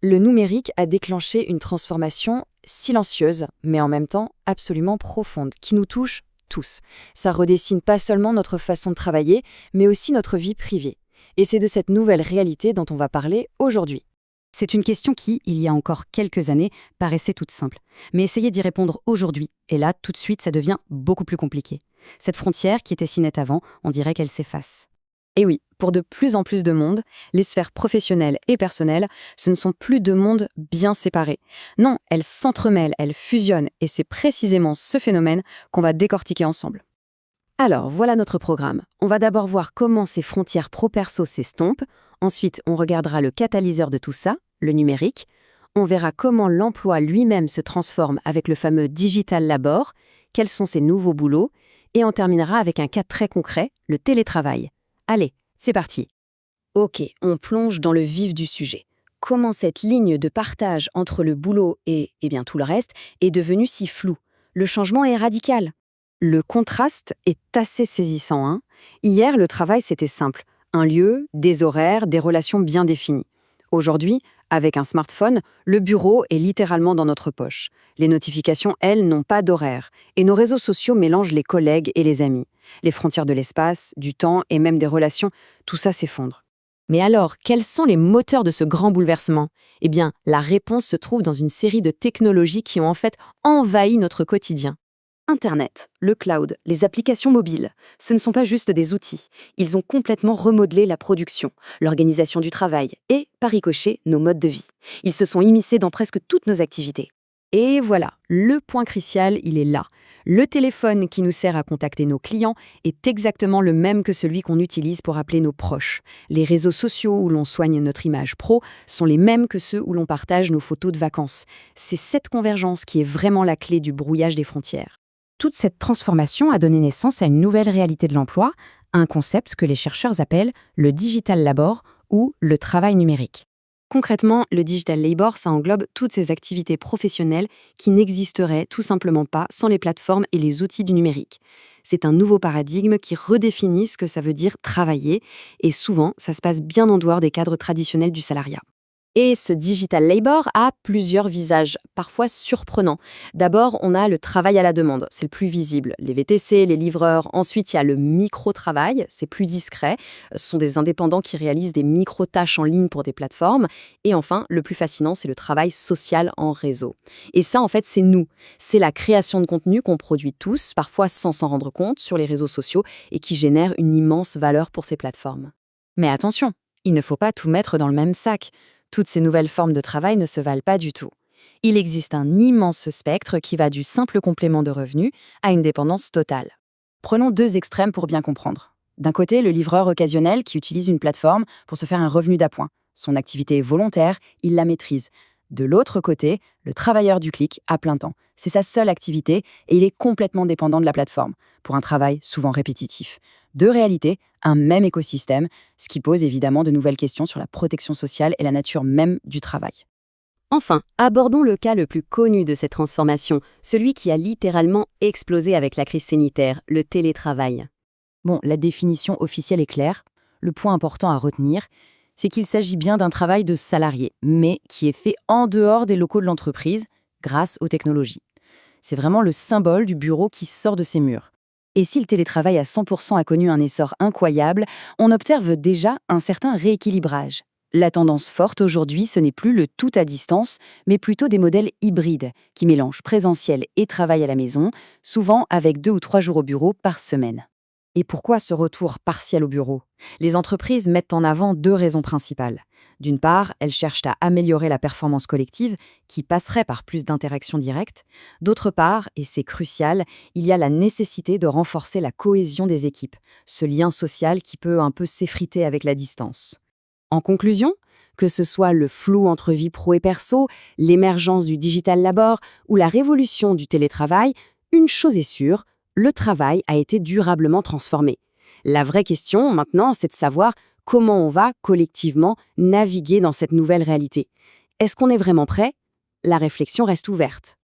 le numérique a déclenché une transformation silencieuse, mais en même temps absolument profonde, qui nous touche tous. Ça redessine pas seulement notre façon de travailler, mais aussi notre vie privée. Et c'est de cette nouvelle réalité dont on va parler aujourd'hui. C'est une question qui, il y a encore quelques années, paraissait toute simple. Mais essayez d'y répondre aujourd'hui, et là, tout de suite, ça devient beaucoup plus compliqué. Cette frontière qui était si nette avant, on dirait qu'elle s'efface. Et oui, pour de plus en plus de monde, les sphères professionnelles et personnelles, ce ne sont plus deux mondes bien séparés. Non, elles s'entremêlent, elles fusionnent, et c'est précisément ce phénomène qu'on va décortiquer ensemble. Alors, voilà notre programme. On va d'abord voir comment ces frontières pro-perso s'estompent. Ensuite, on regardera le catalyseur de tout ça, le numérique. On verra comment l'emploi lui-même se transforme avec le fameux digital labor, quels sont ses nouveaux boulots, et on terminera avec un cas très concret, le télétravail. Allez, c'est parti. Ok, on plonge dans le vif du sujet. Comment cette ligne de partage entre le boulot et bien tout le reste est devenue si floue? Le changement est radical. Le contraste est assez saisissant, hein. Hier, le travail, c'était simple. Un lieu, des horaires, des relations bien définies. Aujourd'hui, avec un smartphone, le bureau est littéralement dans notre poche. Les notifications, elles, n'ont pas d'horaire. Et nos réseaux sociaux mélangent les collègues et les amis. Les frontières de l'espace, du temps et même des relations, tout ça s'effondre. Mais alors, quels sont les moteurs de ce grand bouleversement? Eh bien, la réponse se trouve dans une série de technologies qui ont en fait envahi notre quotidien. Internet, le cloud, les applications mobiles, ce ne sont pas juste des outils. Ils ont complètement remodelé la production, l'organisation du travail et, par ricochet, nos modes de vie. Ils se sont immiscés dans presque toutes nos activités. Et voilà, le point crucial, il est là. Le téléphone qui nous sert à contacter nos clients est exactement le même que celui qu'on utilise pour appeler nos proches. Les réseaux sociaux où l'on soigne notre image pro sont les mêmes que ceux où l'on partage nos photos de vacances. C'est cette convergence qui est vraiment la clé du brouillage des frontières. Toute cette transformation a donné naissance à une nouvelle réalité de l'emploi, un concept que les chercheurs appellent le digital labor ou le travail numérique. Concrètement, le digital labor, ça englobe toutes ces activités professionnelles qui n'existeraient tout simplement pas sans les plateformes et les outils du numérique. C'est un nouveau paradigme qui redéfinit ce que ça veut dire travailler, et souvent, ça se passe bien en dehors des cadres traditionnels du salariat. Et ce digital labor a plusieurs visages, parfois surprenants. D'abord, on a le travail à la demande, c'est le plus visible. Les VTC, les livreurs. Ensuite, il y a le micro-travail, c'est plus discret. Ce sont des indépendants qui réalisent des micro-tâches en ligne pour des plateformes. Et enfin, le plus fascinant, c'est le travail social en réseau. Et ça, en fait, c'est nous. C'est la création de contenu qu'on produit tous, parfois sans s'en rendre compte, sur les réseaux sociaux et qui génère une immense valeur pour ces plateformes. Mais attention, il ne faut pas tout mettre dans le même sac. Toutes ces nouvelles formes de travail ne se valent pas du tout. Il existe un immense spectre qui va du simple complément de revenus à une dépendance totale. Prenons deux extrêmes pour bien comprendre. D'un côté, le livreur occasionnel qui utilise une plateforme pour se faire un revenu d'appoint. Son activité est volontaire, il la maîtrise. De l'autre côté, le travailleur du clic à plein temps. C'est sa seule activité et il est complètement dépendant de la plateforme, pour un travail souvent répétitif. Deux réalités, un même écosystème, ce qui pose évidemment de nouvelles questions sur la protection sociale et la nature même du travail. Enfin, abordons le cas le plus connu de cette transformation, celui qui a littéralement explosé avec la crise sanitaire, le télétravail. Bon, la définition officielle est claire. Le point important à retenir, c'est qu'il s'agit bien d'un travail de salarié, mais qui est fait en dehors des locaux de l'entreprise, grâce aux technologies. C'est vraiment le symbole du bureau qui sort de ses murs. Et si le télétravail à 100% a connu un essor incroyable, on observe déjà un certain rééquilibrage. La tendance forte aujourd'hui, ce n'est plus le tout à distance, mais plutôt des modèles hybrides, qui mélangent présentiel et travail à la maison, souvent avec 2 ou 3 jours au bureau par semaine. Et pourquoi ce retour partiel au bureau? Les entreprises mettent en avant deux raisons principales. D'une part, elles cherchent à améliorer la performance collective, qui passerait par plus d'interactions directes. D'autre part, et c'est crucial, il y a la nécessité de renforcer la cohésion des équipes, ce lien social qui peut un peu s'effriter avec la distance. En conclusion, que ce soit le flou entre vie pro et perso, l'émergence du digital labor ou la révolution du télétravail, une chose est sûre, le travail a été durablement transformé. La vraie question, maintenant, c'est de savoir comment on va, collectivement, naviguer dans cette nouvelle réalité. Est-ce qu'on est vraiment prêt? La réflexion reste ouverte.